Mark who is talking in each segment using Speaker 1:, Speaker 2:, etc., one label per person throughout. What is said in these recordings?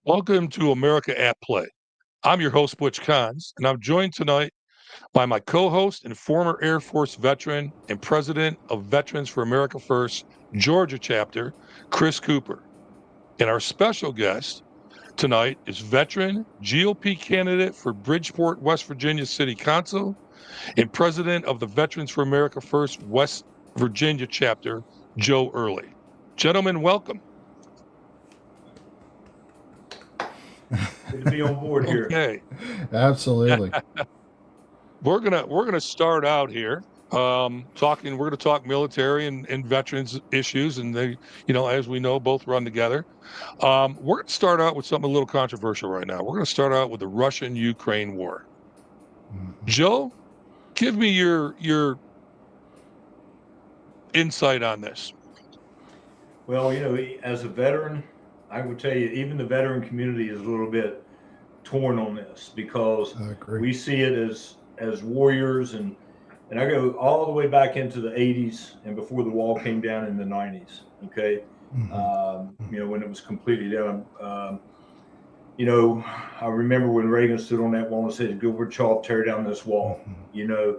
Speaker 1: Welcome to America at Play. I'm your host, Butch Cons, and I'm joined tonight by my co host and former Air Force veteran and president of Veterans for America First, Georgia chapter, Chris Cooper. And our special guest tonight is veteran GOP candidate for Bridgeport, West Virginia City Council and president of the Veterans for America First West Virginia chapter, Joe Earley. Gentlemen, welcome.
Speaker 2: Good to be on board here.
Speaker 1: Okay.
Speaker 3: Absolutely.
Speaker 1: We're gonna start out here talking. We're gonna talk military and veterans issues, and they, as we know, both run together. We're gonna start out with something a little controversial right now. We're gonna start out with the Russian-Ukraine war. Joe, give me your insight on this.
Speaker 2: Well, as a veteran, I would tell you, even the veteran community is a little bit torn on this because we see it as warriors, and I go all the way back into the 80s and before the wall came down in the 90s. Okay, when it was completely down. I remember when Reagan stood on that wall and said, "Gorbachev, tear down this wall." And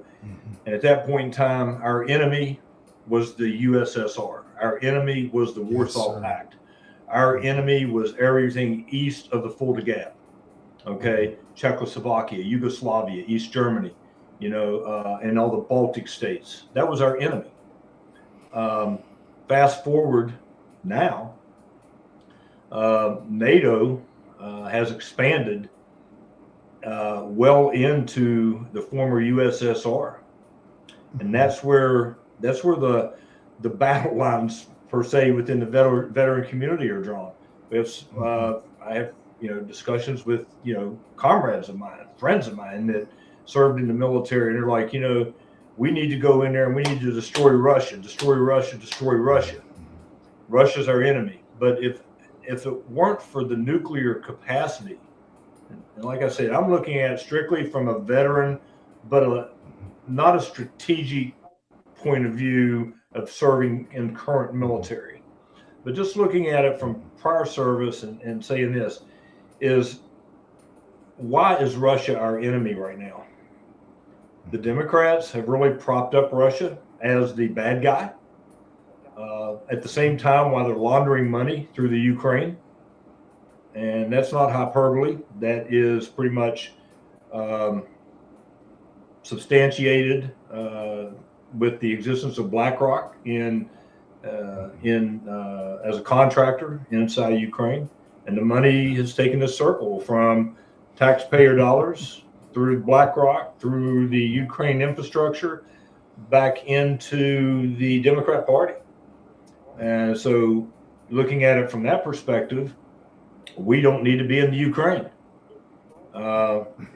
Speaker 2: at that point in time, our enemy was the USSR. Our enemy was the Warsaw Pact. Our enemy was everything east of the Fulda Gap. Okay, Czechoslovakia, Yugoslavia, East Germany, and all the Baltic states. That was our enemy. Fast forward now, NATO has expanded well into the former USSR, and that's where the battle lines per se within the veteran community are drawn. We have I have discussions with comrades of mine, friends of mine that served in the military, and they're like, we need to go in there and we need to destroy Russia. Russia's our enemy. But if it weren't for the nuclear capacity, and like I said, I'm looking at it strictly from a veteran, but not a strategic point of view of serving in current military, but just looking at it from prior service and saying this is, why is Russia our enemy right now? The Democrats have really propped up Russia as the bad guy. At the same time, while they're laundering money through the Ukraine, and that's not hyperbole. That is pretty much substantiated with the existence of BlackRock in as a contractor inside Ukraine, and the money has taken a circle from taxpayer dollars through BlackRock, through the Ukraine infrastructure, back into the Democrat Party. And so, looking at it from that perspective, we don't need to be in the Ukraine.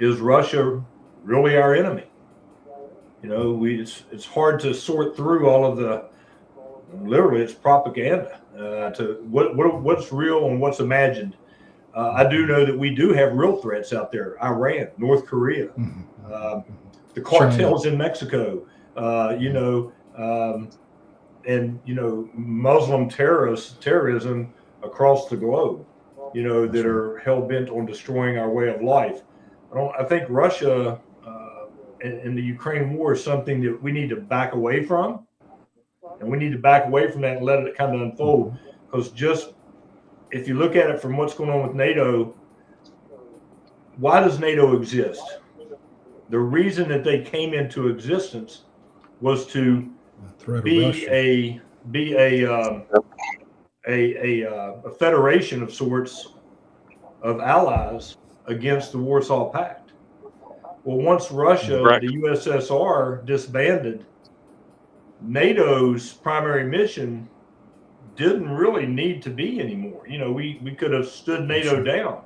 Speaker 2: Is Russia really our enemy? It's hard to sort through all of the, literally it's propaganda to what's real and what's imagined. I do know that we do have real threats out there: Iran, North Korea, the cartels in Mexico, and Muslim terrorism across the globe, that are hell bent on destroying our way of life. I think Russia and the Ukraine war is something that we need to back away from, and we need to back away from that and let it kind of unfold. Because just if you look at it from what's going on with NATO, why does NATO exist? The reason that they came into existence was to be a federation of sorts of allies against the Warsaw Pact. Well, once Russia, the USSR, disbanded, NATO's primary mission didn't really need to be anymore. We could have stood NATO down,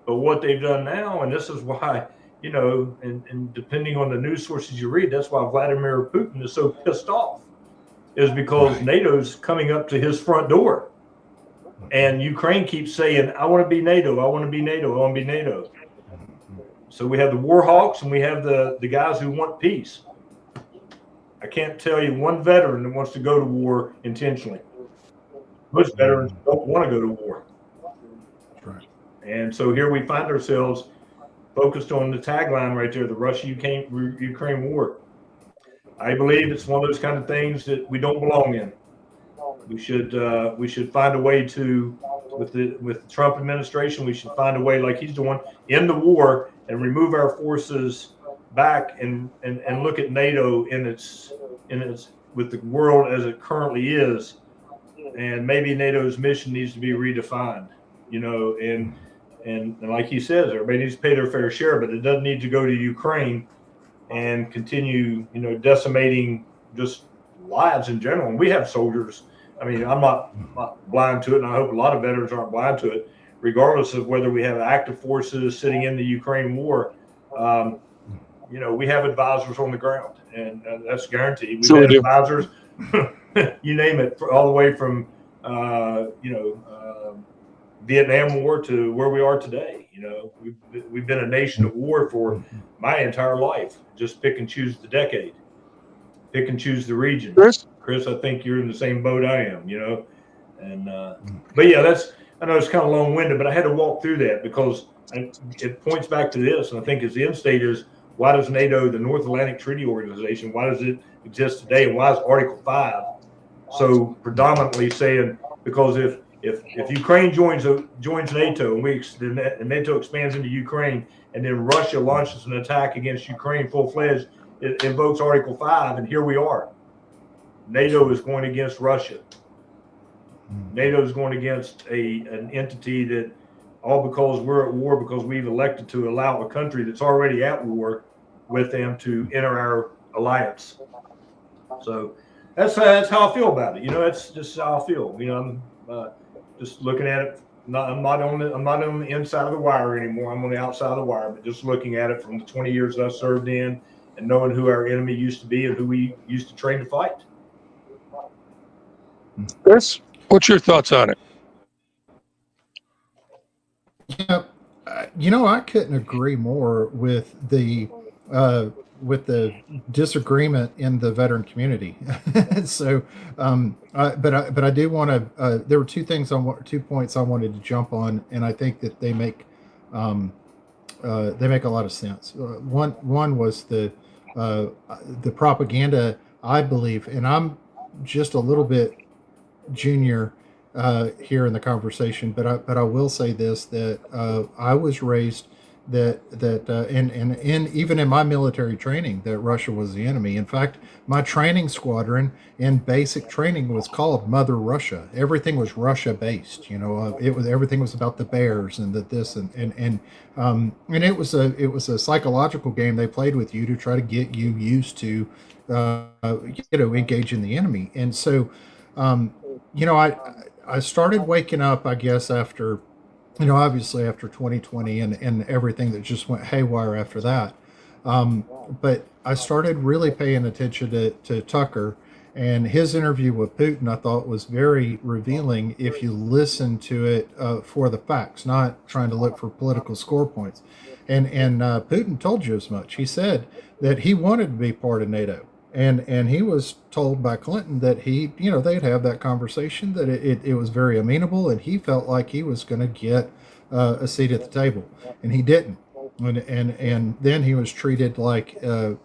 Speaker 2: but what they've done now, and this is why, and depending on the news sources you read, that's why Vladimir Putin is so pissed off, is because NATO's coming up to his front door. And Ukraine keeps saying, I want to be NATO, I want to be NATO, I want to be NATO. So we have the war hawks and we have the guys who want peace. I can't tell you one veteran that wants to go to war intentionally. Most veterans don't want to go to war.
Speaker 3: That's right.
Speaker 2: And so here we find ourselves focused on the tagline right there, the Russia-Ukraine war. I believe it's one of those kind of things that we don't belong in. We should find a way to, with the Trump administration, we should find a way, like he's doing, end the war and remove our forces back and look at NATO in its with the world as it currently is, and maybe NATO's mission needs to be redefined, and like he says, everybody needs to pay their fair share, but it doesn't need to go to Ukraine and continue, decimating just lives in general. And we have soldiers. I mean, I'm not blind to it, and I hope a lot of veterans aren't blind to it, regardless of whether we have active forces sitting in the Ukraine war. We have advisors on the ground, and that's guaranteed. We've had advisors, you name it, all the way from, Vietnam War to where we are today. We've been a nation at war for my entire life. Just pick and choose the decade, pick and choose the region. Chris, I think you're in the same boat I am. And but yeah, I know it's kind of long-winded, but I had to walk through that because it points back to this, and I think as the end state is, why does NATO, the North Atlantic Treaty Organization, why does it exist today, and why is Article 5 so predominantly saying, because if Ukraine joins NATO and NATO expands into Ukraine, and then Russia launches an attack against Ukraine full-fledged, it invokes Article 5, and here we are. NATO is going against Russia. NATO is going against an entity that, all because we're at war, because we've elected to allow a country that's already at war with them to enter our alliance. So that's how I feel about it. That's just how I feel. I'm just looking at it. I'm not on the inside of the wire anymore. I'm on the outside of the wire, but just looking at it from the 20 years that I served in, and knowing who our enemy used to be and who we used to train to fight.
Speaker 1: Chris, what's your thoughts on it?
Speaker 3: Yeah, I couldn't agree more with the disagreement in the veteran community. So, but I do want to. There were two points I wanted to jump on, and I think that they make a lot of sense. One was the propaganda. I believe, and I'm just a little bit junior here in the conversation, but I will say this, that I was raised and even in my military training, that Russia was the enemy. In fact, my training squadron in basic training was called Mother Russia. Everything was Russia based. Everything was about the bears and this and it was a psychological game they played with you to try to get you used to engage in the enemy. And so I started waking up, I guess, after, obviously after 2020 and everything that just went haywire after that. But I started really paying attention to Tucker, and his interview with Putin, I thought, was very revealing if you listen to it for the facts, not trying to look for political score points. And Putin told you as much. He said that he wanted to be part of NATO. And he was told by Clinton that they'd have that conversation, that it was very amenable, and he felt like he was going to get a seat at the table, and he didn't. And then he was treated like a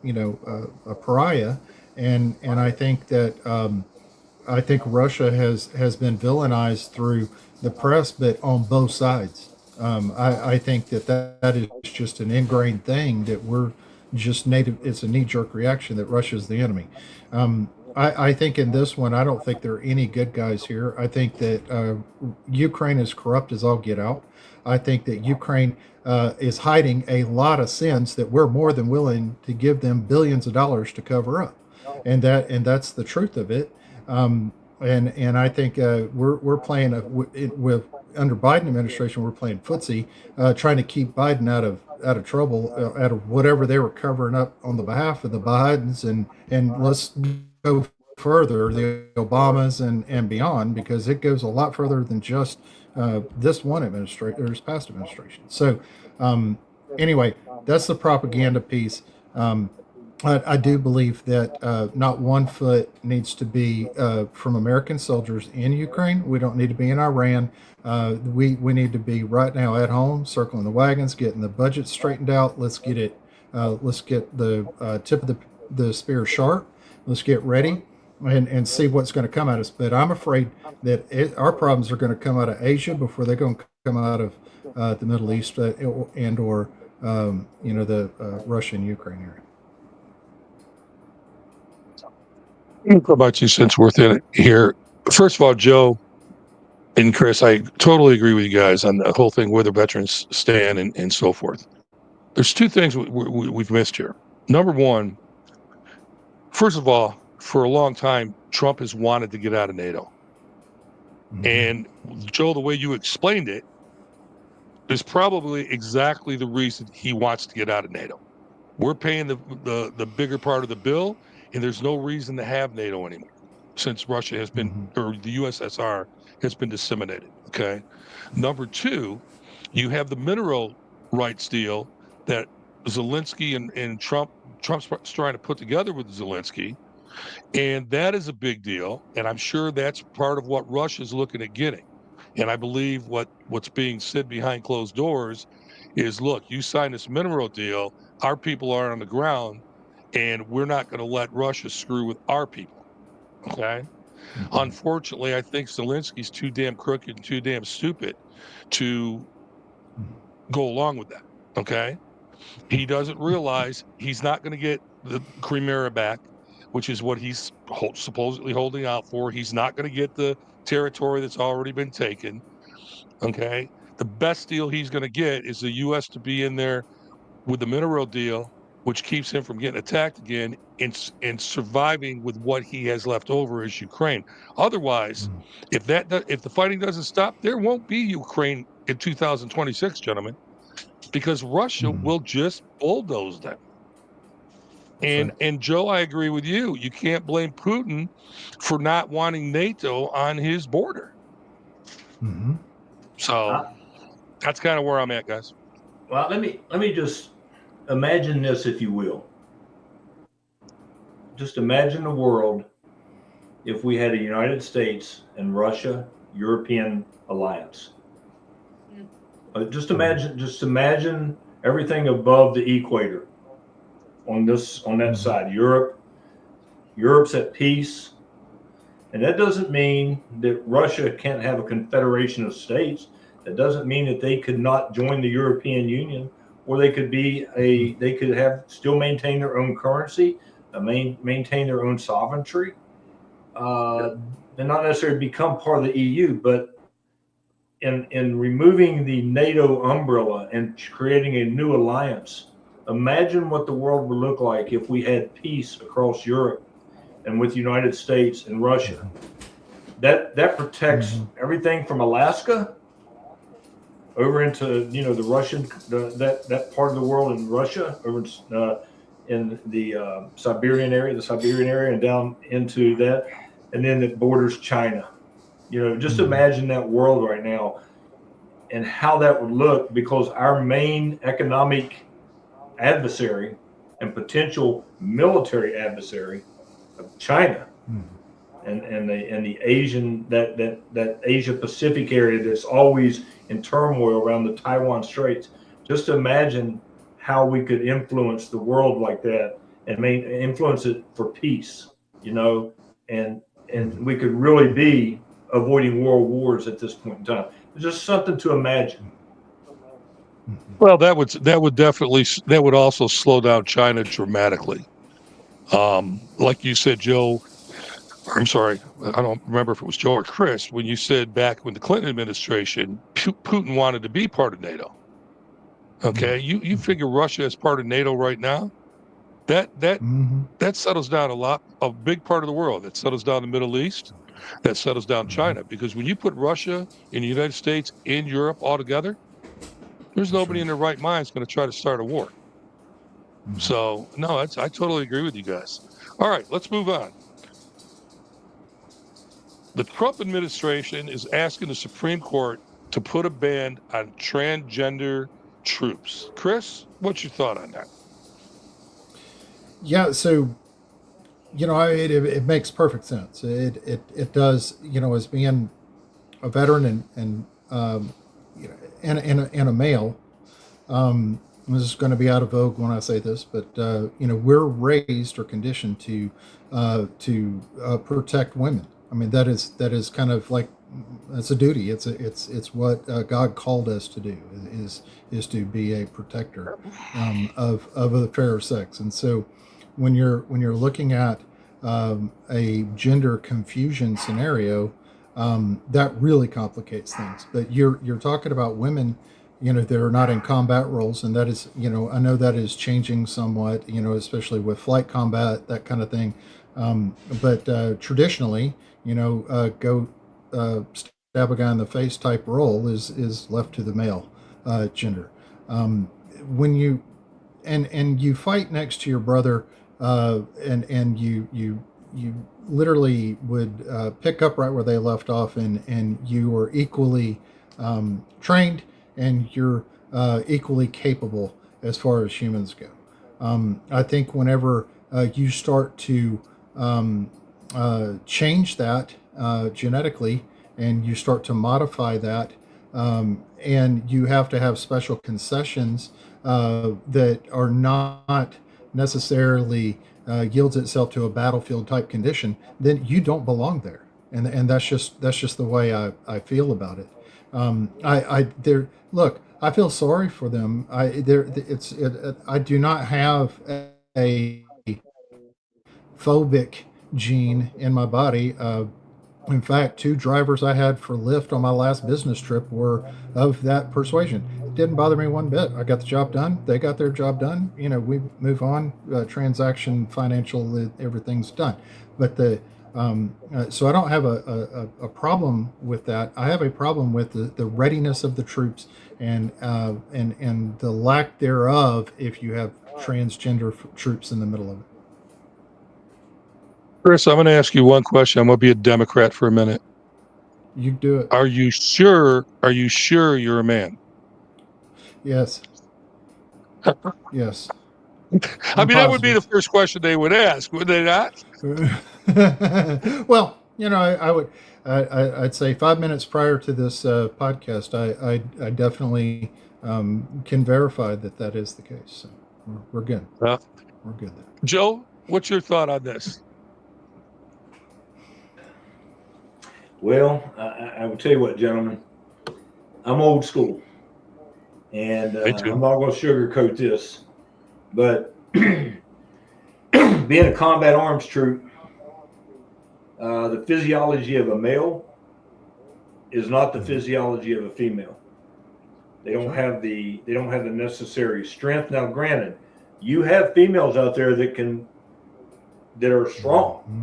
Speaker 3: pariah, and I think that Russia has been villainized through the press, but on both sides. I think that is just an ingrained thing that we're just native. It's a knee-jerk reaction that Russia's the enemy. I think in this one, I don't think there are any good guys here. I think that Ukraine is corrupt as all get out. I think that Ukraine is hiding a lot of sins that we're more than willing to give them billions of dollars to cover up, and that's the truth of it. And I think we're playing with under Biden administration, we're playing footsie, trying to keep Biden out of trouble, out of whatever they were covering up on the behalf of the Bidens, and let's go further, the Obamas and beyond, because it goes a lot further than just this one administration or this past administration. So anyway, that's the propaganda piece. I do believe that not one foot needs to be from American soldiers in Ukraine. We don't need to be in Iran. We need to be right now at home, circling the wagons, getting the budget straightened out. Let's get it. Let's get the tip of the spear sharp. Let's get ready and see what's going to come at us. But I'm afraid that our problems are going to come out of Asia before they're going to come out of the Middle East and or the Russia and Ukraine area.
Speaker 1: Put about 2 cents worth in it here. First of all, Joe and Chris, I totally agree with you guys on the whole thing where the veterans stand and so forth. There's 2 things we've missed here. Number one, first of all, for a long time, Trump has wanted to get out of NATO.
Speaker 3: Mm-hmm.
Speaker 1: And Joe, the way you explained it is probably exactly the reason he wants to get out of NATO. We're paying the bigger part of the bill, and there's no reason to have NATO anymore since Russia has been, or the USSR has been disseminated. Okay. Number 2, you have the mineral rights deal that Zelensky and Trump's trying to put together with Zelensky. And that is a big deal. And I'm sure that's part of what Russia's looking at getting. And I believe what's being said behind closed doors is, look, you signed this mineral deal. Our people are on the ground, and we're not going to let Russia screw with our people. Okay.
Speaker 3: Mm-hmm.
Speaker 1: Unfortunately, I think Zelensky's too damn crooked and too damn stupid to go along with that. Okay. He doesn't realize he's not going to get the Crimea back, which is what he's supposedly holding out for. He's not going to get the territory that's already been taken. Okay. The best deal he's going to get is the U.S. to be in there with the mineral deal, which keeps him from getting attacked again and surviving with what he has left over as Ukraine. Otherwise, if the fighting doesn't stop, there won't be Ukraine in 2026, gentlemen, because Russia will just bulldoze them. And Joe, I agree with you. You can't blame Putin for not wanting NATO on his border.
Speaker 3: Mm-hmm.
Speaker 1: So that's kind of where I'm at, guys.
Speaker 2: Well, let me just imagine this, if you will. Just imagine the world if we had a United States and Russia European alliance. Just imagine everything above the equator on that side. Europe's at peace. And that doesn't mean that Russia can't have a confederation of states. That doesn't mean that they could not join the European Union, or they could still maintain their own currency, maintain their own sovereignty, and not necessarily become part of the EU. But in removing the NATO umbrella and creating a new alliance, imagine what the world would look like if we had peace across Europe and with the United States and Russia. That protects everything from Alaska over into the Russian that part of the world in Russia, over in the Siberian area, and down into that, and then it borders China. Just imagine that world right now and how that would look, because our main economic adversary and potential military adversary of China and the Asian that Asia Pacific area that's always in turmoil around the Taiwan Straits. Just imagine how we could influence the world like that and influence it for peace, and we could really be avoiding world wars at this point in time. It's just something to imagine.
Speaker 1: Well, that would also slow down China dramatically. Like you said, Joe, I'm sorry, I don't remember if it was Joe or Chris, when you said back when the Clinton administration, Putin wanted to be part of NATO. Okay, you figure Russia is part of NATO right now. That settles down a big part of the world. That settles down the Middle East. That settles down China. Because when you put Russia and the United States and Europe all together, there's nobody in their right mind is going to try to start a war. So, no, I totally agree with you guys. All right, let's move on. The Trump administration is asking the Supreme Court to put a ban on transgender troops. Chris, what's your thought on that?
Speaker 3: Yeah, so it makes perfect sense. It does. As being a veteran and you know, and a male, this is going to be out of vogue when I say this, but we're raised or conditioned to protect women. I mean, that is kind of like it's a duty. It's what God called us to do is to be a protector of the fairer sex. And so when you're looking at a gender confusion scenario, that really complicates things. But you're talking about women, that are not in combat roles, and that is, I know that is changing somewhat, especially with flight combat, that kind of thing. But traditionally, go stab a guy in the face type role is left to the male gender. When you fight next to your brother, and you literally would pick up right where they left off, and you are equally trained, and you're equally capable as far as humans go. I think whenever you start to change that genetically, and you start to modify that, and you have to have special concessions that are not necessarily yields itself to a battlefield type condition, then you don't belong there, and that's just the way I feel about it. I there look. I feel sorry for them. I do not have a phobic gene in my body. In fact, two drivers I had for Lyft on my last business trip were of that persuasion. It didn't bother me one bit. I got the job done. They got their job done. We move on. Transaction, financial, everything's done. But so I don't have a problem with that. I have a problem with the readiness of the troops, and the lack thereof if you have transgender troops in the middle of it.
Speaker 1: Chris, I'm going to ask you one question. I'm going to be a Democrat for a minute.
Speaker 3: You do it.
Speaker 1: Are you sure? Are you sure you're a man?
Speaker 3: Yes. Yes.
Speaker 1: I mean, that would be the first question they would ask, would they not?
Speaker 3: Well, I would. I'd say 5 minutes prior to this podcast, I definitely can verify that is the case. So we're good. We're good there.
Speaker 1: Joe, what's your thought on this?
Speaker 2: Well, I will tell you what, gentlemen, I'm old school, and I'm not going to sugarcoat this, but being a combat arms troop, the physiology of a male is not the physiology of a female. They don't have the necessary strength. Now, granted, you have females out there that are strong. Mm-hmm.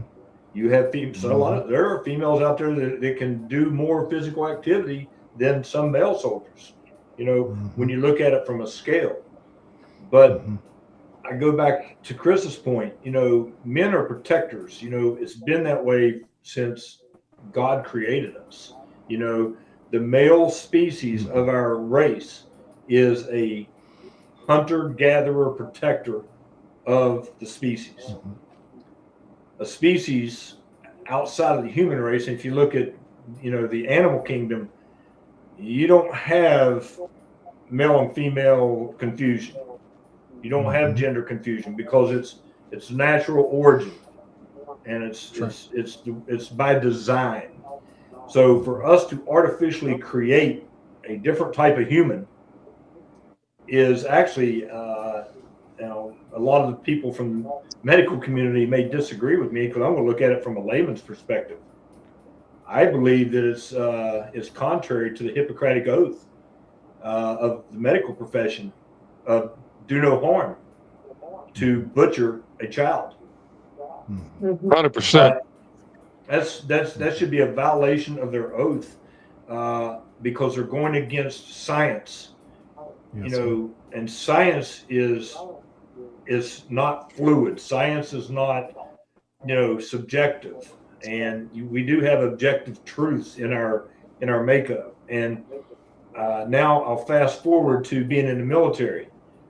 Speaker 2: You have there are females out there that can do more physical activity than some male soldiers, when you look at it from a scale. But I go back to Chris's point, men are protectors. It's been that way since God created us. The male species of our race is a hunter-gatherer protector of the species. A species outside of the human race, if you look at, the animal kingdom, you don't have male and female confusion. You don't have gender confusion because it's natural origin, and it's by design. So for us to artificially create a different type of human is actually, a lot of the people from the medical community may disagree with me, because I'm going to look at it from a layman's perspective. I believe that it's contrary to the Hippocratic Oath of the medical profession of do no harm, to butcher a child.
Speaker 1: 100%.
Speaker 2: That should be a violation of their oath, because they're going against science. Yes, and science is not fluid. Science is not subjective, and we do have objective truths in our makeup. And now I'll fast forward to being in the military.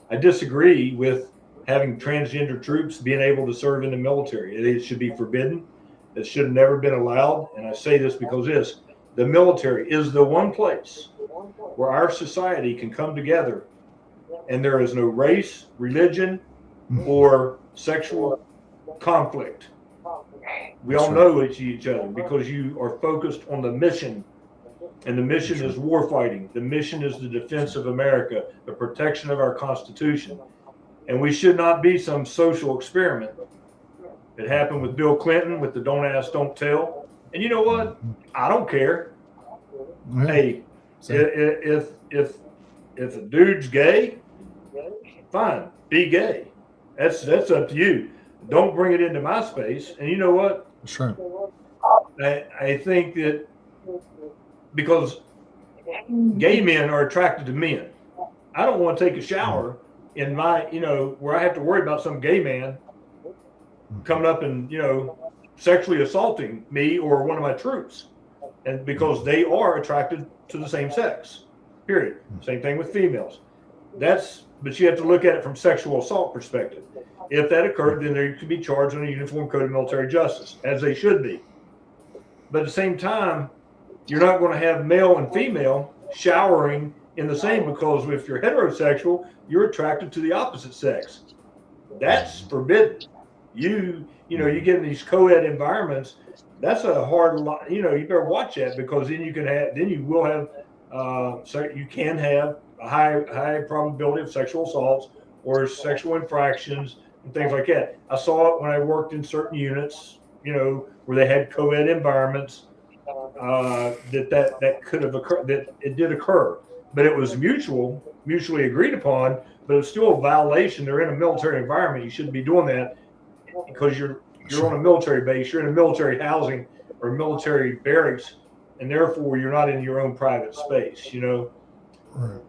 Speaker 2: I disagree with having transgender troops being able to serve in the military. It should be forbidden. It should have never been allowed. And I say this because the military is the one place where our society can come together and there is no race, religion, or sexual conflict. We all know each other because you are focused on the mission. And the mission is war fighting. The mission is the defense of America, the protection of our Constitution. And we should not be some social experiment. It happened with Bill Clinton with the don't ask, don't tell. And you know what? I don't care. Yeah. Hey, if a dude's gay, fine, be gay. That's up to you. Don't bring it into my space. And you know what?
Speaker 3: Sure.
Speaker 2: I think that because gay men are attracted to men. I don't want to take a shower in my, where I have to worry about some gay man coming up and, sexually assaulting me or one of my troops. And because they are attracted to the same sex, period. Same thing with females. But you have to look at it from sexual assault perspective. If that occurred, then they could be charged under Uniform Code of Military Justice, as they should be. But at the same time, you're not going to have male and female showering in the same, because if you're heterosexual, you're attracted to the opposite sex. That's forbidden. You get in these co-ed environments, that's a hard lot. You better watch that, because then you can have a high probability of sexual assaults or sexual infractions and things like that. I saw it when I worked in certain units, where they had co-ed environments, that could have occurred, that it did occur, but it was mutually agreed upon, but it's still a violation. They're in a military environment. You shouldn't be doing that because you're on a military base, you're in a military housing or military barracks, and therefore you're not in your own private space, Right.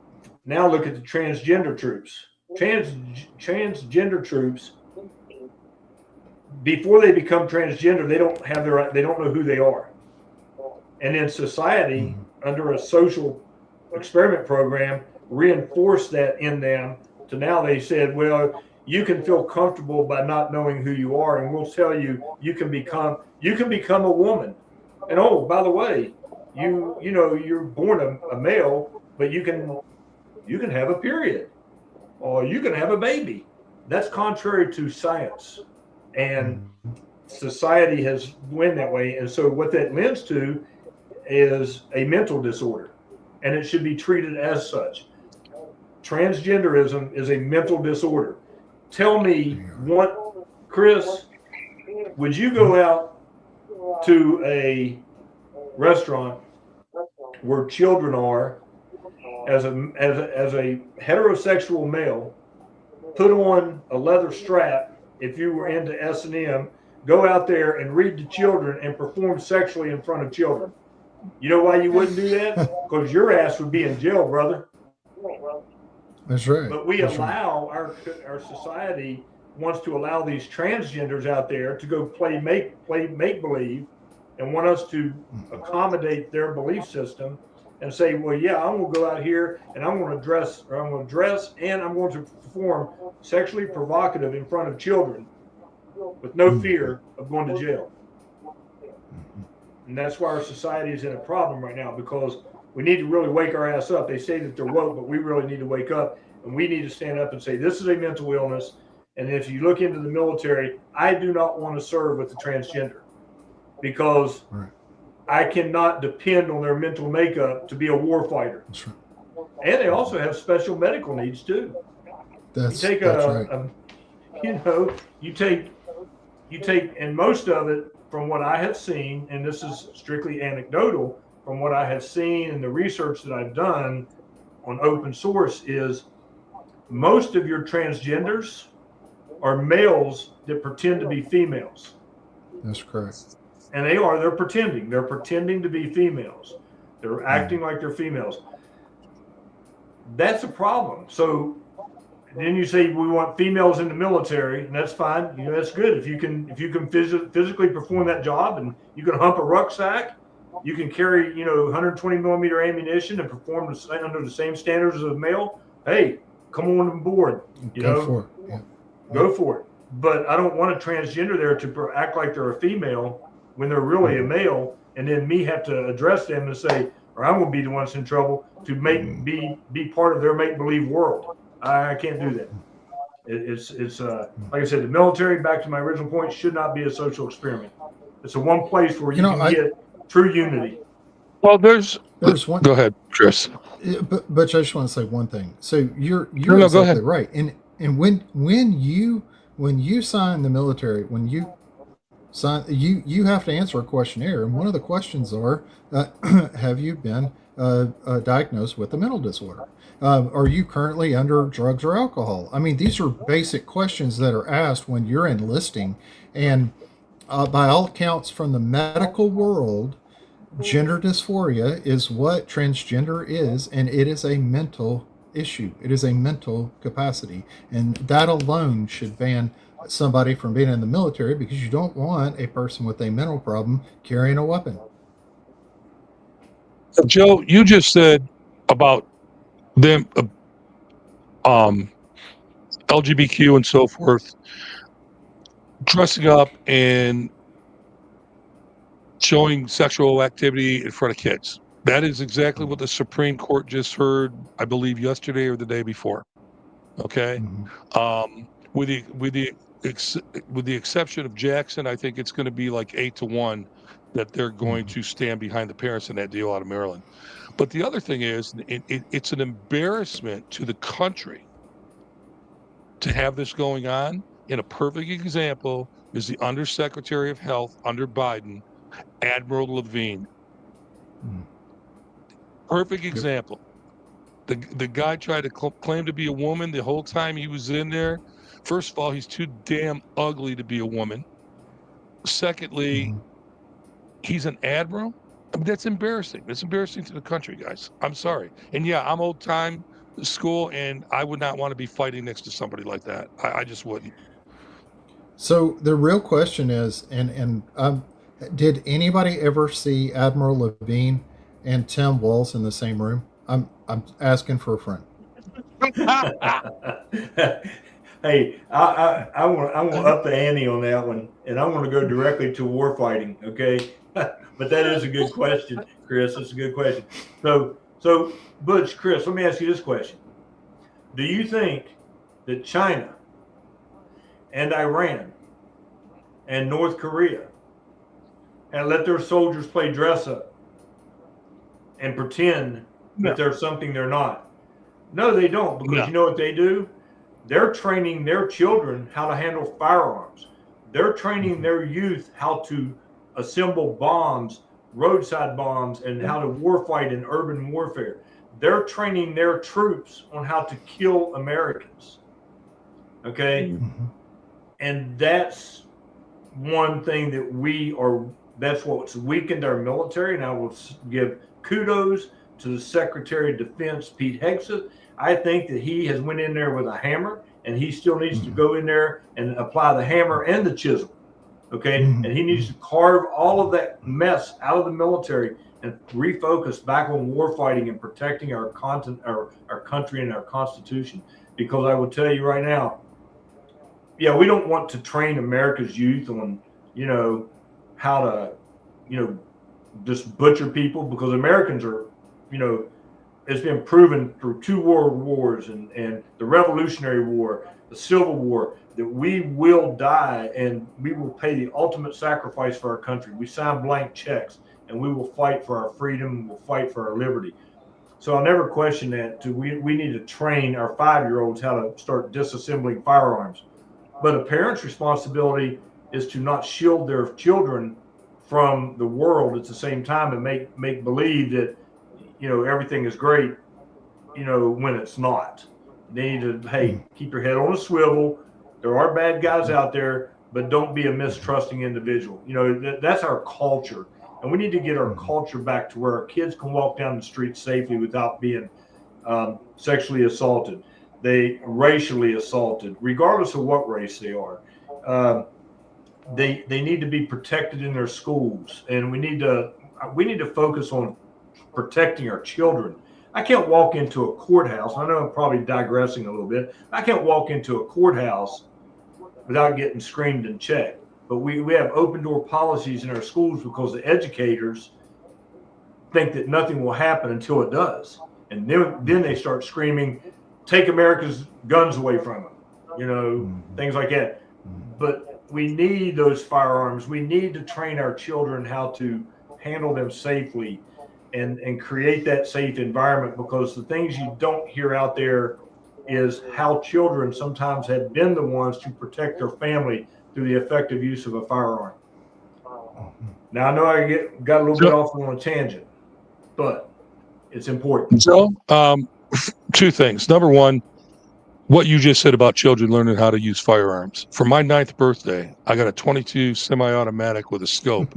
Speaker 2: Now look at the transgender troops. Transgender troops, before they become transgender, they don't know who they are. And then society, under a social experiment program, reinforced that in them to now they said, well, you can feel comfortable by not knowing who you are, and we'll tell you you can become a woman. And oh, by the way, you're born a male, but you can have a period, or you can have a baby. That's contrary to science, and society has went that way. And so what that lends to is a mental disorder, and it should be treated as such. Transgenderism is a mental disorder. Tell me what, Chris, would you go out to a restaurant where children are, as a heterosexual male, put on a leather strap, if you were into S&M, go out there and read to children and perform sexually in front of children? You know why you wouldn't do that? Because your ass would be in jail, brother.
Speaker 3: That's right.
Speaker 2: But we allow, our society wants to allow these transgenders out there to go play make believe, and want us to accommodate their belief system and say, well, yeah, I'm going to go out here and I'm going to dress and I'm going to perform sexually provocative in front of children with no fear of going to jail. And that's why our society is in a problem right now, because we need to really wake our ass up. They say that they're woke, but we really need to wake up, and we need to stand up and say, this is a mental illness. And if you look into the military, I do not want to serve with a transgender, because I cannot depend on their mental makeup to be a war fighter. That's right. And they also have special medical needs too. You take, and most of it, from what I have seen, and this is strictly anecdotal, from what I have seen and the research that I've done on open source, is most of your transgenders are males that pretend to be females.
Speaker 3: That's correct.
Speaker 2: And they're pretending to be females. They're acting like they're females. That's a problem. So then you say we want females in the military, and that's fine. That's good. If you can physically perform that job, and you can hump a rucksack, you can carry 120 millimeter ammunition and perform under the same standards as a male. Hey, come on board.
Speaker 3: Go for it. Yeah.
Speaker 2: Go for it. But I don't want a transgender there to act like they're a female when they're really a male, and then me have to address them and say, or I'm going to be the one that's in trouble to be part of their make believe world. I can't do that. It's like I said, the military. Back to my original point, should not be a social experiment. It's the one place where you can get true unity.
Speaker 1: Well, there's
Speaker 3: one.
Speaker 1: Go ahead, Chris.
Speaker 3: But I just want to say one thing. So you're exactly right. And when you sign the military, when you sign, you have to answer a questionnaire, and one of the questions are, have you been diagnosed with a mental disorder? Are you currently under drugs or alcohol? I mean, these are basic questions that are asked when you're enlisting, and by all accounts from the medical world, gender dysphoria is what transgender is, and it is a mental issue. It is a mental capacity, and that alone should ban somebody from being in the military, because you don't want a person with a mental problem carrying a weapon.
Speaker 1: Joe, you just said about them, LGBTQ and so forth, dressing up and showing sexual activity in front of kids. That is exactly what the Supreme Court just heard, I believe, yesterday or the day before. Okay, with the exception of Jackson, I think it's going to be like 8-1 that they're going to stand behind the parents in that deal out of Maryland. But the other thing is, it's an embarrassment to the country to have this going on. And a perfect example is the Undersecretary of Health under Biden, Admiral Levine. Perfect example. The guy tried to claim to be a woman the whole time he was in there. First of all, he's too damn ugly to be a woman. Secondly, he's an admiral. I mean, that's embarrassing. That's embarrassing to the country, guys. I'm sorry. And yeah, I'm old time school, and I would not want to be fighting next to somebody like that. I just wouldn't.
Speaker 3: So the real question is, and did anybody ever see Admiral Levine and Tim Walz in the same room? I'm asking for a friend.
Speaker 2: Hey, I want to up the ante on that one, and I want to go directly to war fighting. Okay, but that is a good question, Chris. It's a good question. So Butch, Chris, let me ask you this question: do you think that China and Iran and North Korea and let their soldiers play dress up and pretend that they're something they're not? No, they don't, because you know what they do? They're training their children how to handle firearms. They're training their youth how to assemble bombs, roadside bombs, and how to warfight in urban warfare. They're training their troops on how to kill Americans. Okay? And that's one thing that's what's weakened our military. And I will give kudos to the Secretary of Defense, Pete Hegseth. I think that he has went in there with a hammer, and he still needs to go in there and apply the hammer and the chisel. Okay. And he needs to carve all of that mess out of the military and refocus back on war fighting and protecting our country and our Constitution. Because I will tell you right now, yeah, we don't want to train America's youth on, how to, just butcher people, because Americans are, it's been proven through 2 world wars and the Revolutionary War, the Civil War, that we will die and we will pay the ultimate sacrifice for our country. We sign blank checks, and we will fight for our freedom. We'll fight for our liberty. So I'll never question that. We need to train our 5-year-olds how to start disassembling firearms. But a parent's responsibility is to not shield their children from the world at the same time and make believe that everything is great, when it's not. They need to, keep your head on a swivel. There are bad guys out there, but don't be a mistrusting individual. That's our culture. And we need to get our culture back to where our kids can walk down the street safely without being sexually assaulted. They racially assaulted, regardless of what race they are. They need to be protected in their schools, and we need to focus on protecting our children. I can't walk into a courthouse. I know I'm probably digressing a little bit. I can't walk into a courthouse without getting screened and checked. But we have open door policies in our schools because the educators think that nothing will happen until it does. And then they start screaming, take America's guns away from them, things like that. But we need those firearms. We need to train our children how to handle them safely and create that safe environment, because the things you don't hear out there is how children sometimes have been the ones to protect their family through the effective use of a firearm. Now, I know I got a little bit off on a tangent, but it's important.
Speaker 1: So, two things. Number one, what you just said about children learning how to use firearms. For my 9th birthday, I got a 22 semi-automatic with a scope.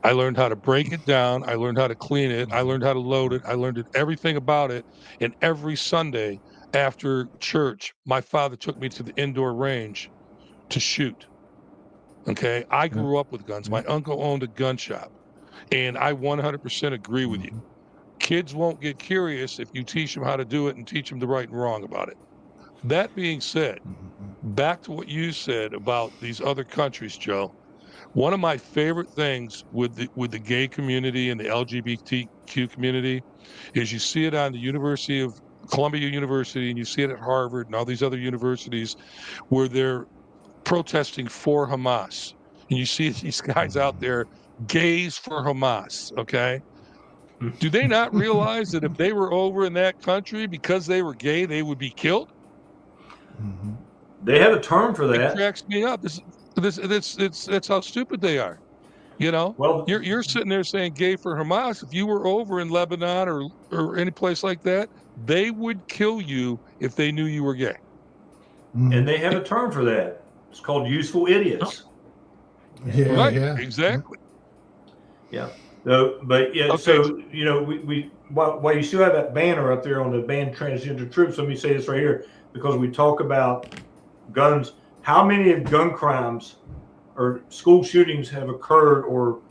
Speaker 1: I learned how to break it down. I learned how to clean it. I learned how to load it. I learned everything about it. And every Sunday after church, my father took me to the indoor range to shoot. Okay. I grew up with guns. My uncle owned a gun shop. And I 100% agree with you. Kids won't get curious if you teach them how to do it and teach them the right and wrong about it. That being said, back to what you said about these other countries, Joe. One of my favorite things with the gay community and the LGBTQ community is you see it on the University of Columbia University, and you see it at Harvard and all these other universities where they're protesting for Hamas. And you see these guys out there, gays for Hamas, okay? Do they not realize that if they were over in that country because they were gay, they would be killed?
Speaker 2: They have a term for that.
Speaker 1: It cracks me up. That's how stupid they are.
Speaker 2: Well,
Speaker 1: you're sitting there saying gay for Hamas. If you were over in Lebanon or any place like that, they would kill you if they knew you were gay.
Speaker 2: And they have a term for that. It's called useful idiots.
Speaker 3: Yeah,
Speaker 1: right.
Speaker 3: Yeah.
Speaker 1: Exactly.
Speaker 2: Yeah. So, but yeah. Okay. So we while you still have that banner up there on the banned transgender troops, let me say this right here, because we talk about guns. How many of gun crimes or school shootings have occurred, or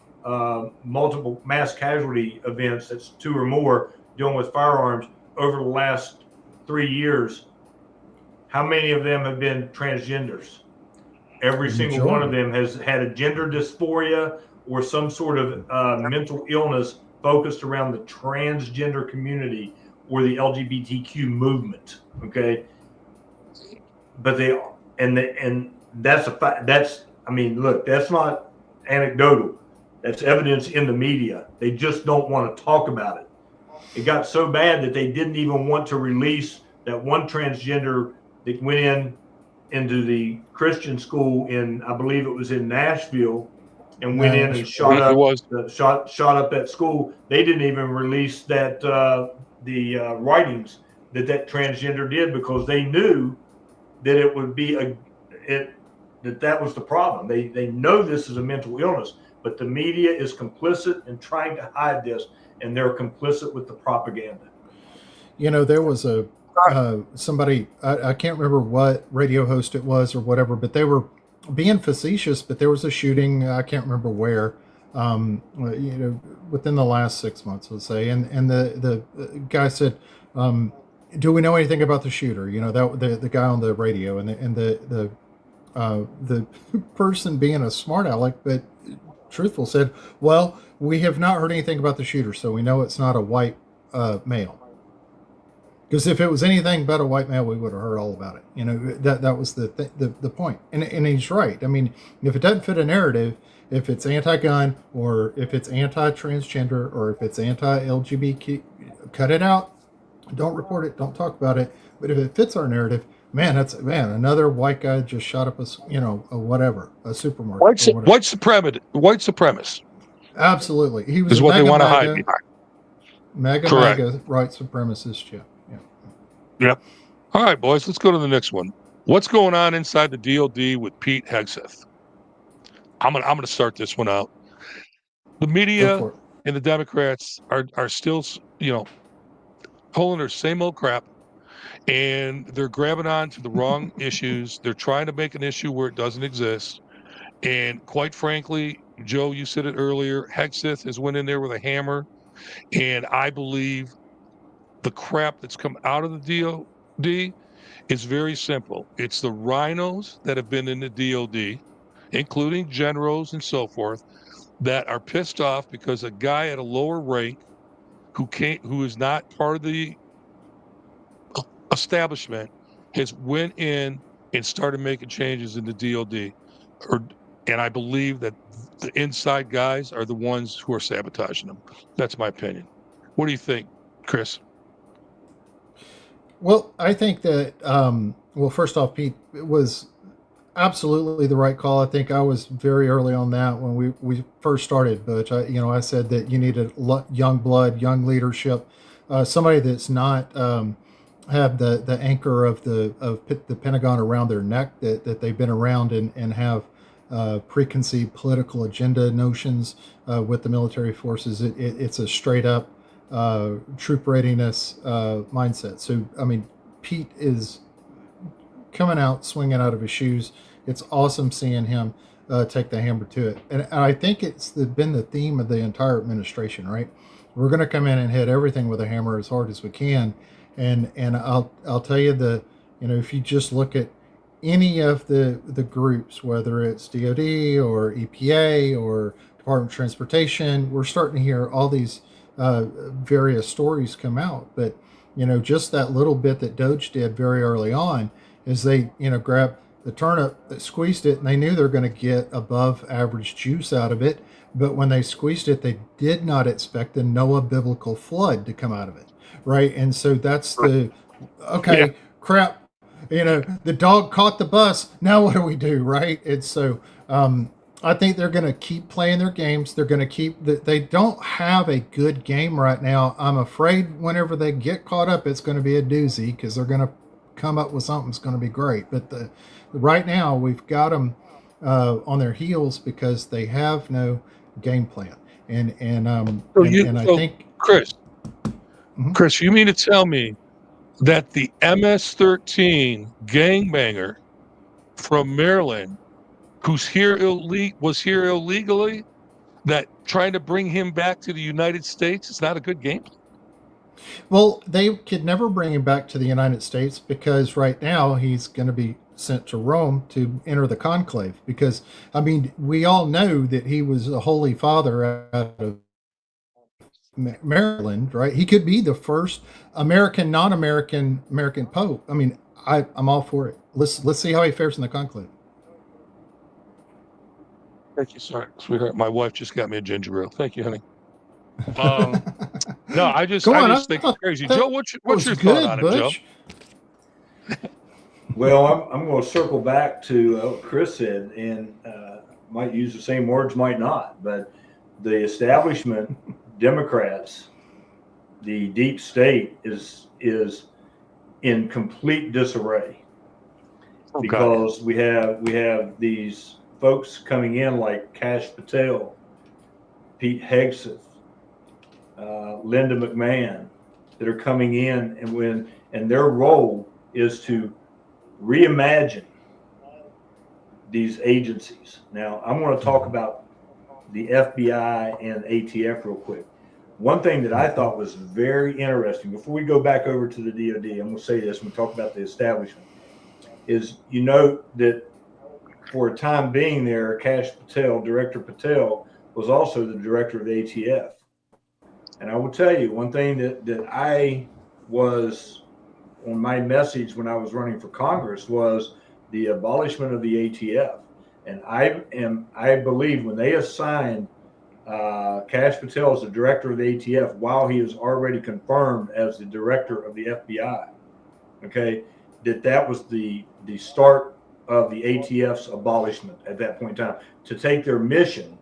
Speaker 2: multiple mass casualty events, that's 2 or more, dealing with firearms over the last 3 years? How many of them have been transgenders? Every single one of them has had a gender dysphoria or some sort of mental illness focused around the transgender community or the LGBTQ movement. Okay. But that's a fact. Look, that's not anecdotal. That's evidence in the media. They just don't want to talk about it. It got so bad that they didn't even want to release that one transgender that went into the Christian school I believe it was in Nashville, and went in and shot up that school. They didn't even release that the writings that transgender did, because they knew that it would be that was the problem. They know this is a mental illness, but the media is complicit in trying to hide this, and they're complicit with the propaganda.
Speaker 3: There was somebody, I can't remember what radio host it was or whatever, but they were being facetious, but there was a shooting, I can't remember where, within the last 6 months, let's say, and the guy said, do we know anything about the shooter? The guy on the radio, and the person, being a smart aleck but truthful, said, well, we have not heard anything about the shooter, so we know it's not a white male. Because if it was anything but a white male, we would have heard all about it. That was the point. And he's right. I mean, if it doesn't fit a narrative, if it's anti-gun, or if it's anti-transgender, or if it's anti-LGBT, cut it out. Don't report it. Don't talk about it. But if it fits our narrative, another white guy just shot up a supermarket.
Speaker 1: White supremacist.
Speaker 3: Absolutely, he was.
Speaker 1: Is what they want to hide behind.
Speaker 3: MAGA right supremacist. Yeah.
Speaker 1: Yep. All right, boys, let's go to the next one. What's going on inside the DOD with Pete Hegseth? I'm gonna start this one out. The media and the Democrats are still, pulling their same old crap, and they're grabbing on to the wrong issues. They're trying to make an issue where it doesn't exist. And quite frankly, Joe, you said it earlier, Hegseth has went in there with a hammer, and I believe the crap that's come out of the DOD It's very simple. It's the rhinos that have been in the DOD, including generals and so forth, that are pissed off because a guy at a lower rank who is not part of the establishment has went in and started making changes in the DOD. And I believe that the inside guys are the ones who are sabotaging them. That's my opinion. What do you think, Chris?
Speaker 3: Well, I think that well, first off, Pete, it was absolutely the right call. I think I was very early on that when we first started Butch. I said that you needed young blood, young leadership, somebody that's not have the anchor of the Pentagon around their neck, that they've been around and have preconceived political agenda notions with the military forces. It's a straight up troop readiness mindset. So I mean, Pete is coming out swinging out of his shoes. It's awesome seeing him take the hammer to it, and I think it's been the theme of the entire administration. Right, we're going to come in and hit everything with a hammer as hard as we can, and I'll tell you if you just look at any of the groups, whether it's DoD or EPA or Department of Transportation, we're starting to hear all these various stories come out, but just that little bit that Doge did very early on is they grabbed the turnip, they squeezed it, and they knew they're going to get above average juice out of it. But when they squeezed it, they did not expect the Noah biblical flood to come out of it, right? And so that's crap. The dog caught the bus. Now what do we do, right? And so I think they're going to keep playing their games. They're going to they don't have a good game right now. I'm afraid whenever they get caught up, it's going to be a doozy because they're going to come up with something that's going to be great. But right now we've got them on their heels because they have no game plan. And I think
Speaker 1: Chris,
Speaker 3: Mhm.
Speaker 1: Chris, you mean to tell me that the MS-13 gangbanger from Maryland, who's was here illegally, that trying to bring him back to the United States is not a good game plan?
Speaker 3: Well, they could never bring him back to the United States because right now he's going to be sent to Rome to enter the conclave. Because, I mean, we all know that he was a holy father out of Maryland, right? He could be the first American Pope. I mean, I'm all for it. Let's see how he fares in the conclave.
Speaker 1: Thank you, sorry, sweetheart. My wife just got me a ginger ale. Thank you, honey. No, I just
Speaker 3: Go on,
Speaker 1: think it's crazy. Joe, what's your thought on it, Joe?
Speaker 2: Well, I'm going to circle back to what Chris said, and might use the same words, might not, but the establishment Democrats, the deep state is in complete disarray because we have these folks coming in like Kash Patel, Pete Hegseth, Linda McMahon, that are coming in, and their role is to reimagine these agencies. Now, I'm going to talk about the FBI and ATF real quick. One thing that I thought was very interesting, before we go back over to the DOD, I'm going to say this when we talk about the establishment, is that for a time being there, Kash Patel, Director Patel, was also the director of the ATF. And I will tell you, one thing that I was on my message when I was running for Congress was the abolishment of the ATF. And I believe when they assigned Kash Patel as the director of the ATF while he is already confirmed as the director of the FBI, okay, that was the start of the ATF's abolishment at that point in time, to take their mission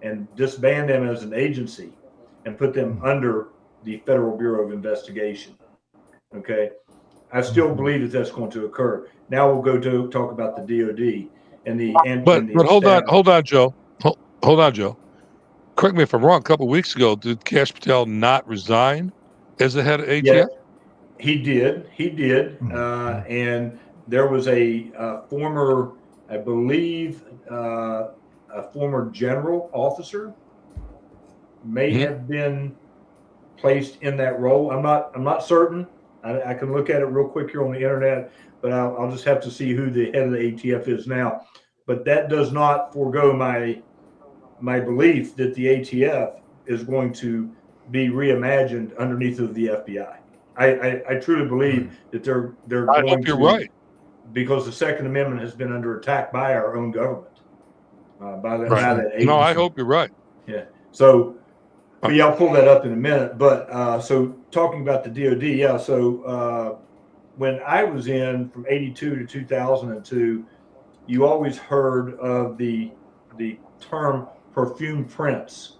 Speaker 2: and disband them as an agency and put them under the Federal Bureau of Investigation. Okay, I still believe that that's going to occur. Now we'll go to talk about the DOD and the.
Speaker 1: But hold on, Joe. Hold on, Joe. Correct me if I'm wrong. A couple of weeks ago, did Kash Patel not resign as the head of ATF?
Speaker 2: Yeah, he did. He did. And there was a former, I believe, a former general officer may have been placed in that role. I'm not certain. I can look at it real quick here on the internet, but I'll just have to see who the head of the ATF is now. But that does not forego my belief that the ATF is going to be reimagined underneath of the FBI. I truly believe that they're
Speaker 1: I
Speaker 2: going
Speaker 1: hope you're
Speaker 2: to,
Speaker 1: right.
Speaker 2: because the Second Amendment has been under attack by our own government, by
Speaker 1: Right.
Speaker 2: that agency.
Speaker 1: No, I hope you're right.
Speaker 2: Yeah. So, but yeah, I'll pull that up in a minute. But so talking about the DoD, yeah. So when I was in from '82 to 2002, you always heard of the term perfume prince.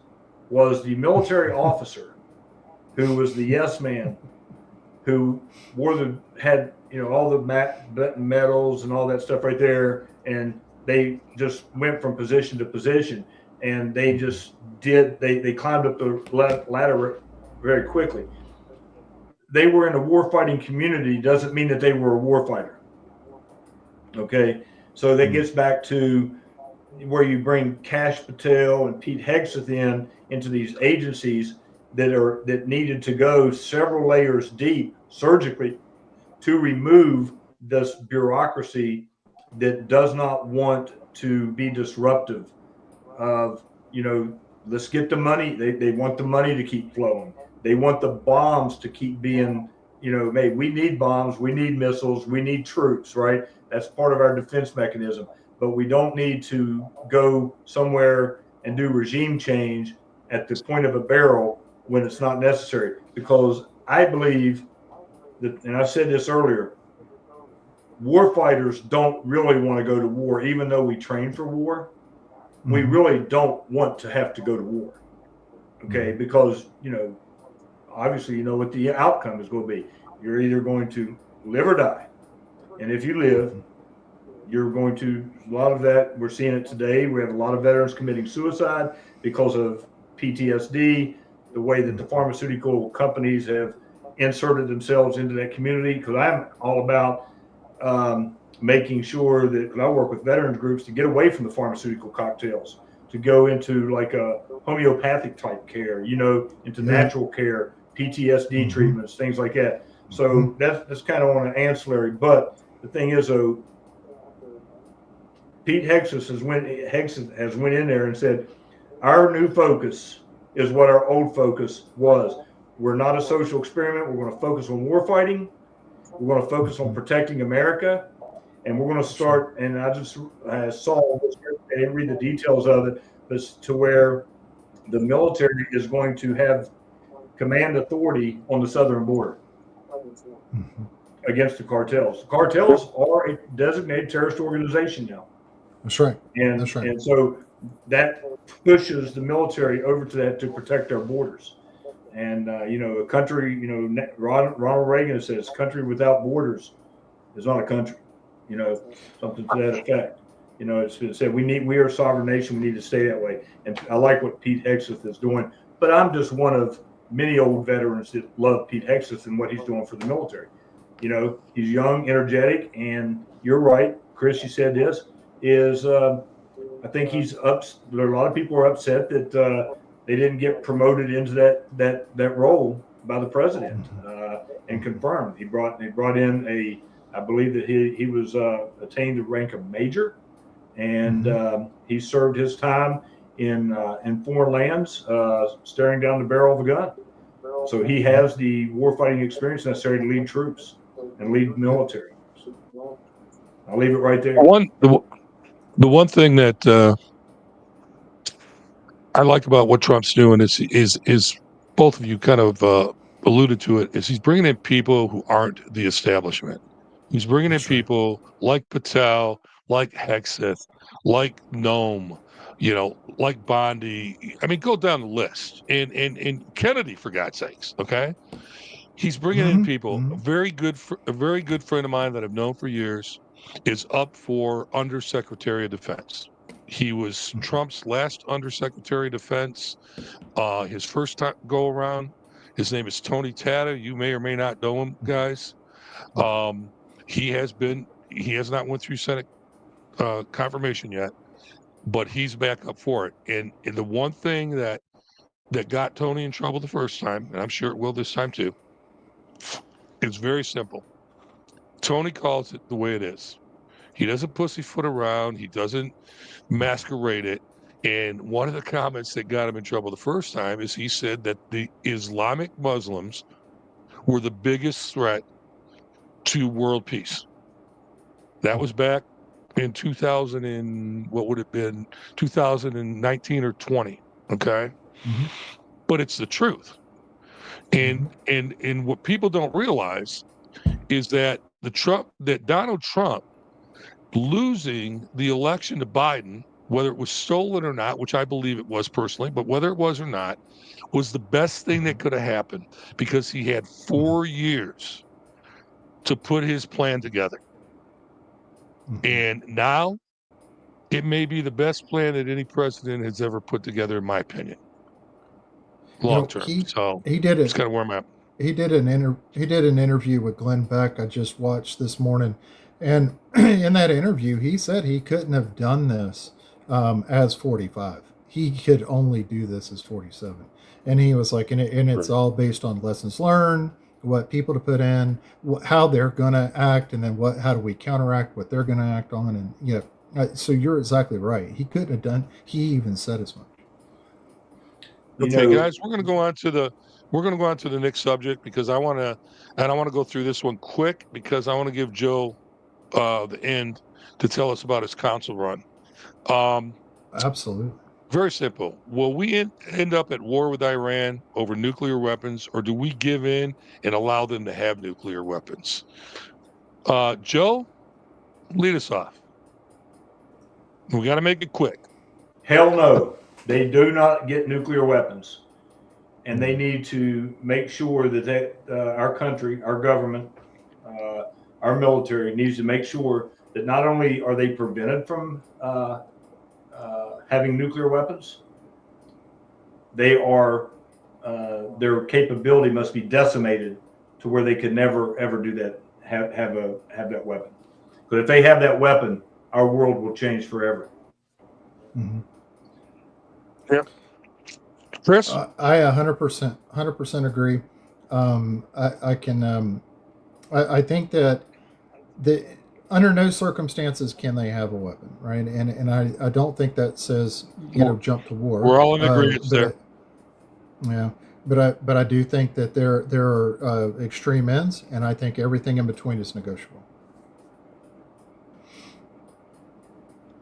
Speaker 2: Was the military officer who was the yes man, who had all the medals and all that stuff right there, and they just went from position to position, and they just they climbed up the ladder very quickly. They were in a warfighting community doesn't mean that they were a warfighter. Okay, so that gets back to where you bring Cash Patel and Pete Hegseth into these agencies that needed to go several layers deep surgically to remove this bureaucracy that does not want to be disruptive of, let's get the money. They want the money to keep flowing. They want the bombs to keep being, made. We need bombs, we need missiles, we need troops, right? That's part of our defense mechanism. But we don't need to go somewhere and do regime change at the point of a barrel when it's not necessary. Because I believe that, and I said this earlier, war fighters don't really want to go to war, even though we train for war. We really don't want to have to go to war. Okay, because obviously you know what the outcome is going to be. You're either going to live or die, and if you live, you're going to, a lot of that, we're seeing it today. We have a lot of veterans committing suicide because of PTSD, the way that the pharmaceutical companies have inserted themselves into that community. Because I'm all about making sure that, because I work with veterans groups, to get away from the pharmaceutical cocktails, to go into like a homeopathic type care, into natural care, PTSD treatments, things like that. So that's kind of on an ancillary. But the thing is, though, Pete Hegseth has went in there and said, our new focus is what our old focus was. We're not a social experiment. We're going to focus on war fighting. We're going to focus on protecting America. And we're going to start, and I saw this, I didn't read the details of it, but to where the military is going to have command authority on the southern border against the cartels. The cartels are a designated terrorist organization now.
Speaker 3: That's right.
Speaker 2: And
Speaker 3: That's right.
Speaker 2: And so that pushes the military over to that to protect our borders. And a country, Ronald Reagan says, country without borders is not a country. Something to that effect. It's said we are a sovereign nation. We need to stay that way. And I like what Pete Hegseth is doing. But I'm just one of many old veterans that love Pete Hegseth and what he's doing for the military. He's young, energetic, and you're right, Chris. You said this is. I think he's up. There are a lot of people are upset that they didn't get promoted into that role by the president and confirmed. They brought in I believe that he was attained the rank of major, and he served his time in foreign lands, staring down the barrel of a gun. So he has the warfighting experience necessary to lead troops and lead military. I'll leave it right there.
Speaker 1: The one thing that I like about what Trump's doing is both of you kind of alluded to it, is he's bringing in people who aren't the establishment. He's bringing in people like Patel, like Hegseth, like Nome, like Bondi. I mean, go down the list. And Kennedy, for God's sakes, okay? He's bringing in people. A very good friend of mine that I've known for years is up for Undersecretary of Defense. He was Trump's last Undersecretary of Defense. His first time go around. His name is Tony Tata. You may or may not know him, guys. He has not went through Senate confirmation yet, but he's back up for it. And the one thing that got Tony in trouble the first time, and I'm sure it will this time too, it's very simple. Tony calls it the way it is. He doesn't pussyfoot around. He doesn't masquerade it. And one of the comments that got him in trouble the first time is he said that the Islamic Muslims were the biggest threat to world peace. That was back in 2000 and what would have been 2019 or 20. Okay.
Speaker 3: Mm-hmm.
Speaker 1: But it's the truth. And what people don't realize is that Donald Trump losing the election to Biden, whether it was stolen or not, which I believe it was personally, but whether it was or not, was the best thing that could have happened because he had 4 years to put his plan together. And now it may be the best plan that any president has ever put together, in my opinion, long term. So
Speaker 3: he did it.
Speaker 1: It's kind of where I'm at.
Speaker 3: He did an interview with Glenn Beck. I just watched this morning, and in that interview, he said he couldn't have done this as 45. He could only do this as 47, and he was like, and it's all based on lessons learned, what people to put in, how they're going to act, and then how do we counteract what they're going to act on, and so you're exactly right. He couldn't have done. He even said as much.
Speaker 1: Okay, guys, we're going to go on to the next subject because I want to go through this one quick because I want to give Joe the end to tell us about his council run.
Speaker 3: Absolutely.
Speaker 1: Very simple. Will we end up at war with Iran over nuclear weapons, or do we give in and allow them to have nuclear weapons? Joe, lead us off. We got to make it quick.
Speaker 2: Hell no. They do not get nuclear weapons. And they need to make sure that our country, our government, our military needs to make sure that not only are they prevented from having nuclear weapons, they are their capability must be decimated to where they could never ever do that. Have that weapon. But if they have that weapon, our world will change forever.
Speaker 3: Mm-hmm.
Speaker 1: Yeah. Chris?
Speaker 3: I 100% agree. I think that under no circumstances can they have a weapon, right? And I don't think that says jump to war.
Speaker 1: We're all in agreement there.
Speaker 3: But I do think that there are extreme ends, and I think everything in between is negotiable.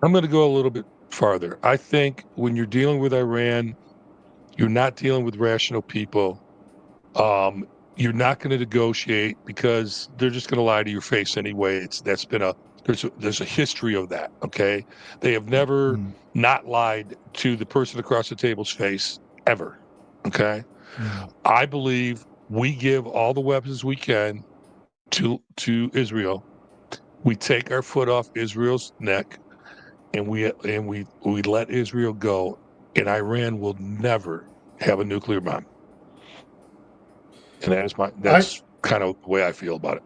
Speaker 1: I'm going to go a little bit farther. I think when you're dealing with Iran, you're not dealing with rational people. You're not going to negotiate because they're just going to lie to your face anyway. There's a history of that. Okay, they have never not lied to the person across the table's face ever. Okay, I believe we give all the weapons we can to Israel. We take our foot off Israel's neck, and we let Israel go, and Iran will never have a nuclear bomb. And that's kind of the way I feel about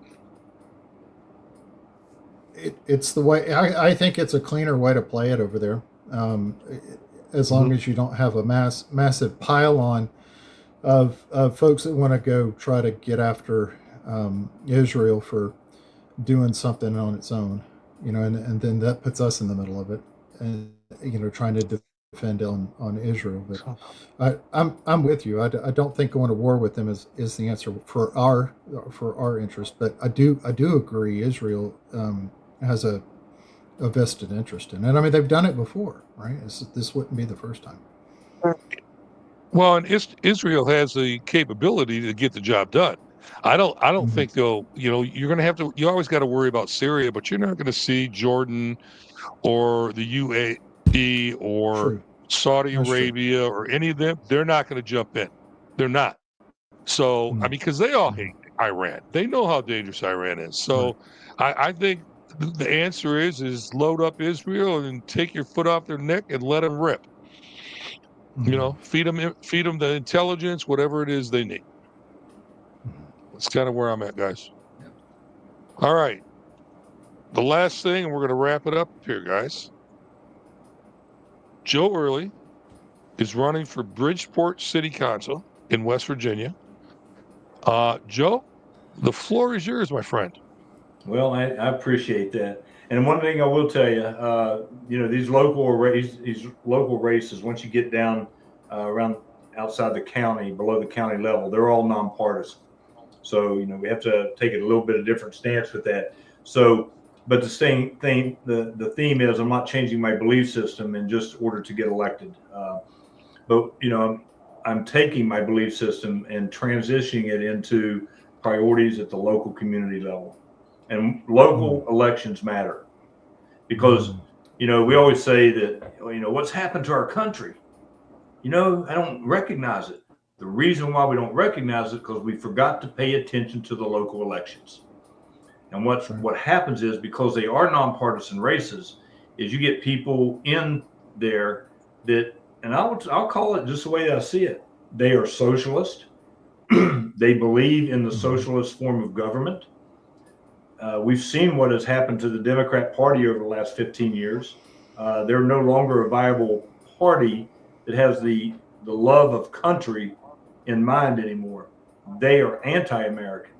Speaker 3: it. It's the way I think it's a cleaner way to play it over there. As long as you don't have a massive pile-on of folks that want to go try to get after Israel for doing something on its own, and then that puts us in the middle of it, and trying to defend on Israel. But I'm with you. I don't think going to war with them is the answer for our interest. But I do agree Israel has a vested interest in it. I mean, they've done it before, right? This wouldn't be the first time.
Speaker 1: Well, and Israel has the capability to get the job done. I don't think they'll. You're going to have to. You always got to worry about Syria, but you're not going to see Jordan or the UAE or Saudi Arabia or any of them. They're not going to jump in. They're not. So I mean, because they all hate Iran. They know how dangerous Iran is. So I think the answer is load up Israel and take your foot off their neck and let them rip. Feed them the intelligence, whatever it is they need. That's kind of where I'm at, guys. All right. The last thing, and we're going to wrap it up here, guys. Joe Earley is running for Bridgeport City Council in West Virginia. Joe, the floor is yours, my friend.
Speaker 2: Well, I appreciate that. And one thing I will tell you, these local races, once you get down around outside the county, below the county level, they're all nonpartisan. So, we have to take a little bit of different stance with that. So, but the same thing, the theme is I'm not changing my belief system in just order to get elected. But, I'm taking my belief system and transitioning it into priorities at the local community level. And local elections matter because, we always say that, what's happened to our country? I don't recognize it. The reason why we don't recognize it because we forgot to pay attention to the local elections. And what happens is because they are nonpartisan races, is you get people in there that, and I'll call it just the way I see it. They are socialist. They believe in the socialist form of government. We've seen what has happened to the Democrat Party over the last 15 years. They're no longer a viable party that has the love of country in mind anymore. They are anti-American.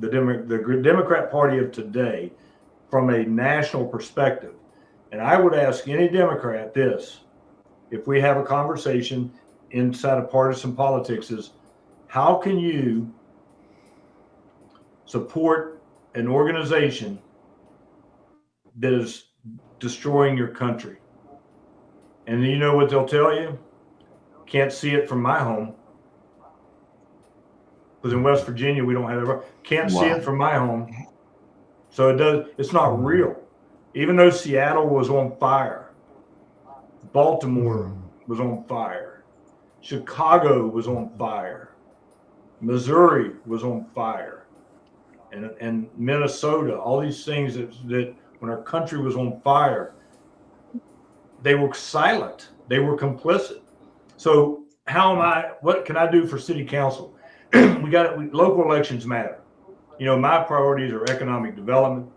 Speaker 2: The Democrat Party of today, from a national perspective, and I would ask any Democrat this, if we have a conversation inside of partisan politics, is how can you support an organization that is destroying your country? And you know what they'll tell you? Can't see it from my home. Because in West Virginia, we don't have it. Can't see it from my home. So it's not real. Even though Seattle was on fire, Baltimore was on fire, Chicago was on fire, Missouri was on fire, and Minnesota, all these things that when our country was on fire, they were silent. They were complicit. So what can I do for city council? Local elections matter. My priorities are economic development,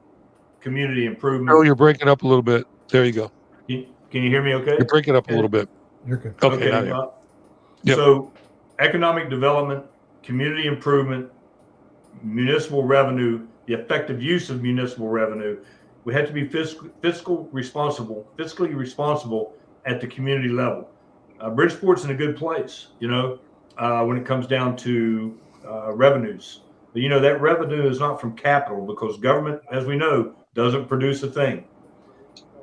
Speaker 2: community improvement.
Speaker 1: Oh, you're breaking up a little bit. There you go.
Speaker 2: Can you hear me okay?
Speaker 1: You're breaking up a little bit.
Speaker 3: You're good.
Speaker 1: Okay. Yep.
Speaker 2: So economic development, community improvement, municipal revenue, the effective use of municipal revenue. We have to be fiscally responsible at the community level. Bridgeport's in a good place, when it comes down to revenues. But, that revenue is not from capital because government, as we know, doesn't produce a thing.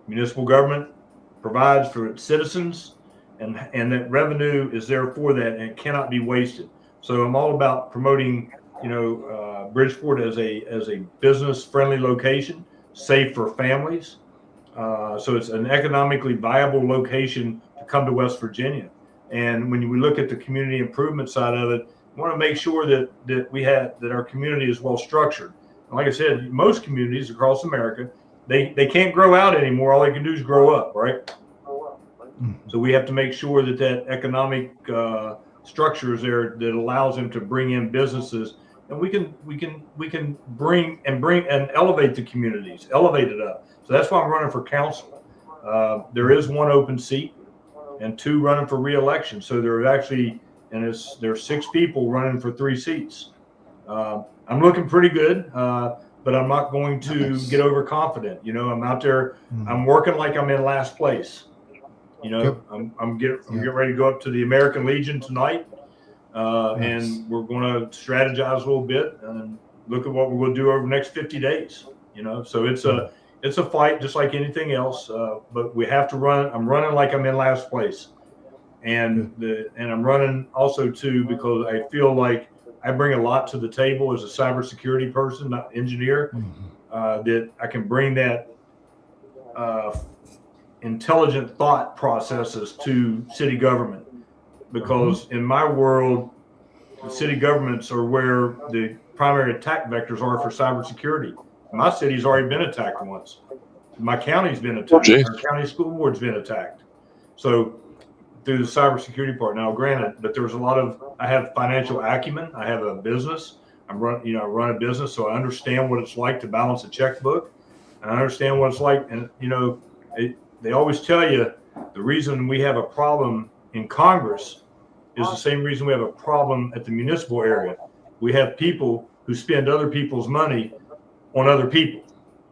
Speaker 2: Municipal government provides for its citizens, and that revenue is there for that, and it cannot be wasted. So I'm all about promoting, Bridgeport as a business-friendly location, safe for families. So it's an economically viable location to come to West Virginia. And when we look at the community improvement side of it, we want to make sure that our community is well structured. And like I said, most communities across America, they can't grow out anymore. All they can do is grow up, right? So we have to make sure that economic structure is there that allows them to bring in businesses, and we can bring and elevate the communities, elevate it up. So that's why I'm running for council. There is one open seat and 2 running for re-election. So there's 6 people running for 3 seats. I'm looking pretty good, but I'm not going to get overconfident. I'm out there. I'm working like I'm in last place. I'm getting ready to go up to the American Legion tonight, and we're going to strategize a little bit and look at what we're going to do over the next 50 days. So it's a fight just like anything else, but we have to run. I'm running like I'm in last place, and I'm running also too because I feel like I bring a lot to the table as a cybersecurity person, not engineer, that I can bring that intelligent thought processes to city government, because in my world, the city governments are where the primary attack vectors are for cybersecurity. My city's already been attacked once. My county's been attacked. Our county school board's been attacked. So through the cybersecurity part. Now, granted, but there was I have financial acumen. I have a business. I run a business, so I understand what it's like to balance a checkbook. And I understand what it's like. And, they always tell you the reason we have a problem in Congress is the same reason we have a problem at the municipal area. We have people who spend other people's money on other people.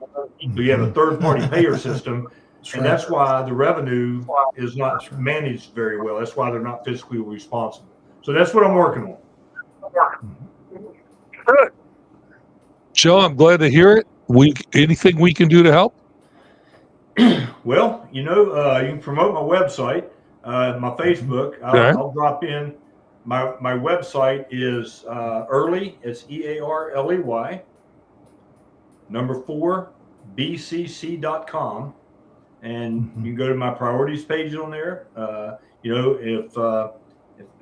Speaker 2: So you have a third-party payer system, and that's why the revenue is not managed very well. That's why they're not fiscally responsible. So that's what I'm working on.
Speaker 1: Good. Joe, I'm glad to hear it. Anything we can do to help?
Speaker 2: Well, you can promote my website, my Facebook. I'll drop in. My website is Earley. It's EARLEY. Number 4, bcc.com, and you can go to my priorities page on there. If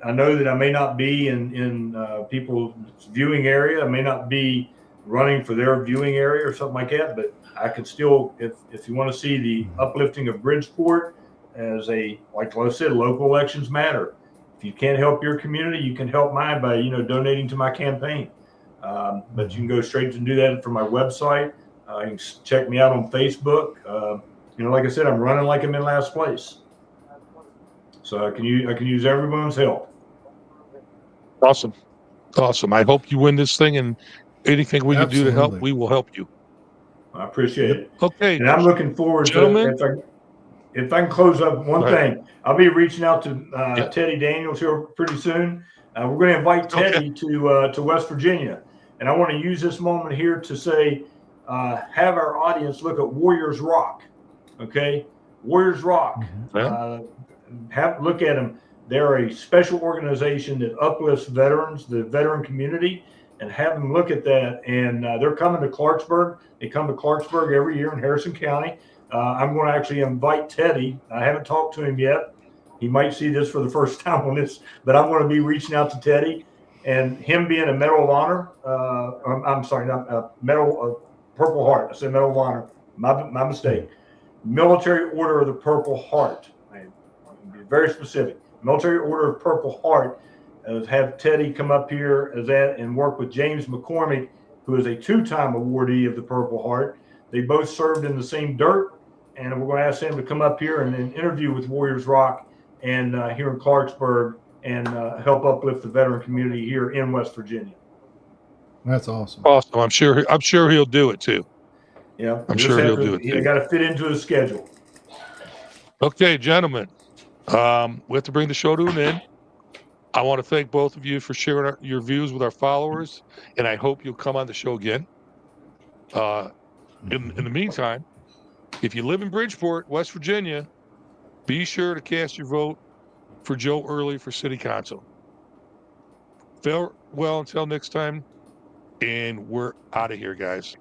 Speaker 2: I know that I may not be in people's viewing area, I may not be running for their viewing area or something like that, but I could still, if you want to see the uplifting of Bridgeport as like I said, local elections matter. If you can't help your community, you can help mine by donating to my campaign. But you can go straight and do that from my website. You can check me out on Facebook. Like I said, I'm running like I'm in last place. So I can use everyone's help.
Speaker 1: Awesome. I hope you win this thing, and anything we can do to help, we will help you.
Speaker 2: I appreciate it.
Speaker 1: Okay.
Speaker 2: And I'm looking forward to, if I can close up one thing, I'll be reaching out to Teddy Daniels here pretty soon. We're going to invite Teddy to West Virginia. And I want to use this moment here to say, have our audience look at Warriors Rock. Okay? Warriors Rock. Look at them. They're a special organization that uplifts veterans, the veteran community, and have them look at that. And they're coming to Clarksburg. They come to Clarksburg every year in Harrison County. I'm going to actually invite Teddy. I haven't talked to him yet. He might see this for the first time on this, but I'm going to be reaching out to Teddy. And him being a Medal of Honor, I'm sorry, not a Medal of Purple Heart. I said Medal of Honor. My mistake. Military Order of the Purple Heart. Be very specific. Military Order of Purple Heart. Have Teddy come up here as that and work with James McCormick, who is a 2-time awardee of the Purple Heart. They both served in the same dirt, and we're going to ask them to come up here and then interview with Warriors Rock and here in Clarksburg and help uplift the veteran community here in West Virginia.
Speaker 3: That's awesome.
Speaker 1: Awesome. I'm sure he'll do it too.
Speaker 2: Yeah,
Speaker 1: I'm sure he'll do it too.
Speaker 2: He got to fit into his schedule.
Speaker 1: Okay, gentlemen, we have to bring the show to an end. I want to thank both of you for sharing your views with our followers, and I hope you'll come on the show again. In the meantime, if you live in Bridgeport, West Virginia, be sure to cast your vote for Joe Earley for City Council. Farewell until next time, and we're out of here, guys.